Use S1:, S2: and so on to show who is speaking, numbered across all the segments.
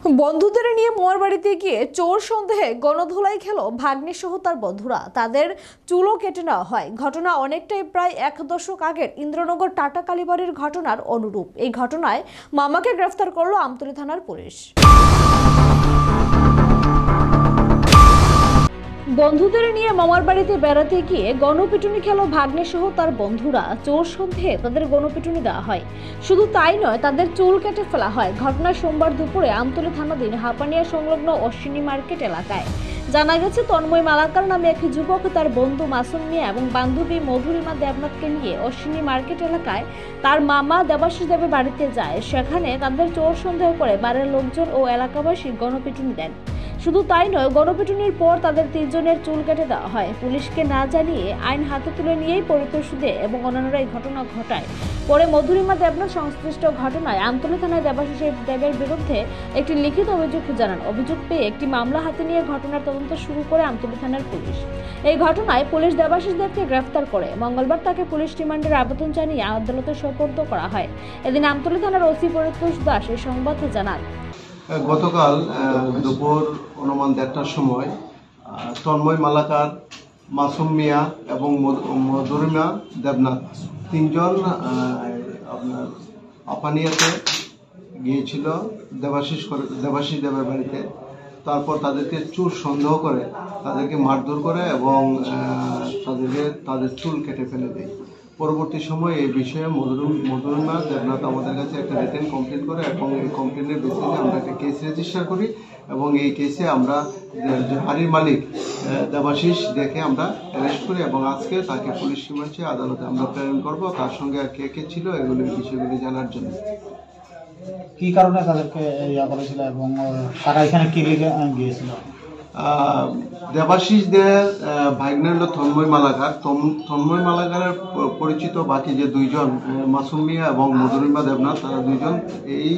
S1: বন্ধুদের নিয়ে মোয়ার বাড়িতে গিয়ে চোর সন্দেহে গণধোলাই খেল ভাগ্নে সহ তার বন্ধুরা। তাদের চুলও কেটে নেওয়া হয়। ঘটনা অনেকটাই প্রায় 1 দশক আগের ইন্দ্রনগর টাটা কালীবাড়ির ঘটনার অনুরূপ। এই ঘটনায় মামাকে গ্রেফতার করলো আমতলী থানার পুলিশ। বন্ধুদের নিয়ে মামার বাড়িতে বেড়াতে গিয়ে গণপিটুনি খেল ভাগ্নে সহ তার বন্ধুরা। চোর সন্দেহে তাদের গণপিটুনি দেওয়া হয়। শুধু তাই নয়, তাদের চুল কেটে ফেলা হয়। ঘটনা সোমবার দুপুরে আমতলী থানাধীন হাপানিয়া সংলগ্ন অশ্বিনী মার্কেট এলাকায়। জানা গেছে, তন্ময় মালাকার নামে এক যুবক তার বন্ধু মাসুম মিয়া এবং বান্ধবী মধুরিমা দেবনাথকে নিয়ে অশ্বিনী মার্কেট এলাকায় তার মামা দেবাশিস দেবের বাড়িতে যায়। সেখানে তাদের চোর সন্দেহ করে বাড়ির লোকজন ও এলাকাবাসী গণপিটুনি দেন। শুধু তাই নয়, গণপিটুনির পর তাদের 3 জনের চুল কেটে দেওয়া হয়। পুলিশকে না জানিয়ে আইন হাতে তুলে নিয়েই পরিতোষে এবং অন্যান্যরা এই ঘটনা ঘটায়। পরে মধুরিমা দেবনাথ সংশ্লিষ্ট ঘটনায় আমতলী থানায় দেবাশিস দেবের বিরুদ্ধে একটি লিখিত অভিযোগ জানান। অভিযোগ পেয়ে একটি মামলা হাতে নিয়ে ঘটনার তদন্ত শুরু করে আমতলী থানার পুলিশ। এই ঘটনায় পুলিশ দেবাশিস দেবকে গ্রেফতার করে মঙ্গলবার তাকে পুলিশ রিমান্ডের আবেদন জানিয়ে আদালতে সোপর্দ করা হয়। এদিন আমতলী থানার ওসি পরিতোষ দাস এই সংবাদ জানান।
S2: গতকাল দুপুর অনুমান 1টার সময় তন্ময় মালাকার, মাসুম মিয়া এবং মধুরিমা দেবনাথ 3 জন আপনার আপানিয়াতে গিয়েছিল দেবাশিস দেবের বাড়িতে। তারপর তাদেরকে চোর সন্দেহ করে তাদেরকে মারধর করে এবং তাদের চুল কেটে ফেলে দেয়। পরবর্তী সময়ে এই বিষয়ে মধুরিমা দেবনাথ আমাদের কাছে একটা রিটেন কমপ্লেন করে এবং এই কমপ্লেনের বেসিসে আমরা একটা কেস রেজিস্টার করি এবং এই কেসে আমরা বাড়ির মালিক দেবাশিস দেখে আমরা অ্যারেস্ট করি এবং আজকে তাকে পুলিশ রিমান্ডে আদালতে আমরা প্রেরণ করব। তার সঙ্গে আর কে কে ছিল এগুলির বিষয়গুলি জানার জন্য।
S3: কি কারণে তাদেরকে ইয়া করেছিল এবং তারা এখানে কি লিখে গিয়েছিল?
S2: দেবাশিস দের ভাগ্নে হল তন্ময় মালাকার। তন্ময় মালাকারের পরিচিত বাকি যে 2 জন মাসুম মিয়া এবং মধুরিমা দেবনাথ, তারা 2 জন এই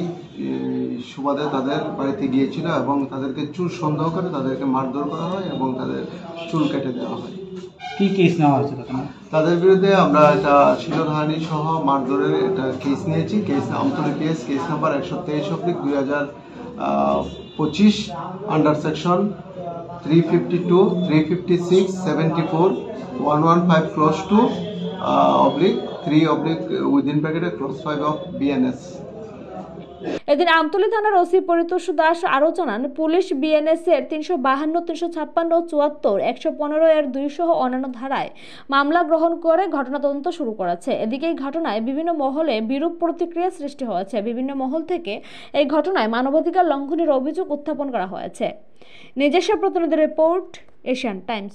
S2: সুবাদে তাদের বাড়িতে গিয়েছিল এবং তাদেরকে চুল সন্দেহ করে তাদেরকে মারধর করা হয় এবং তাদের চুল কেটে দেওয়া হয়।
S3: কি কেস নেওয়া হয়েছিল?
S2: তাদের বিরুদ্ধে আমরা এটা শিলধারণী সহ মারধরের এটা কেস নিয়েছি। Case Amtali case number 123/2025 under section 352, 356, 74, 115 clause 2 /3 within bracket clause 5 of BNS।
S1: এদিন আমতলী থানার ওসি পরিতোষ দাস আরও জানান, পুলিশ বিএনএস এর 352, 356, 74, 115 এর 2 সহ অন্যান্য ধারায় মামলা গ্রহণ করে ঘটনা তদন্ত শুরু করেছে। এদিকে এই ঘটনায় বিভিন্ন মহলে বিরূপ প্রতিক্রিয়া সৃষ্টি হয়েছে। বিভিন্ন মহল থেকে এই ঘটনায় মানবাধিকার লঙ্ঘনের অভিযোগ উত্থাপন করা হয়েছে। নিজস্ব প্রতিনিধি রিপোর্ট, এশিয়ান টাইমস।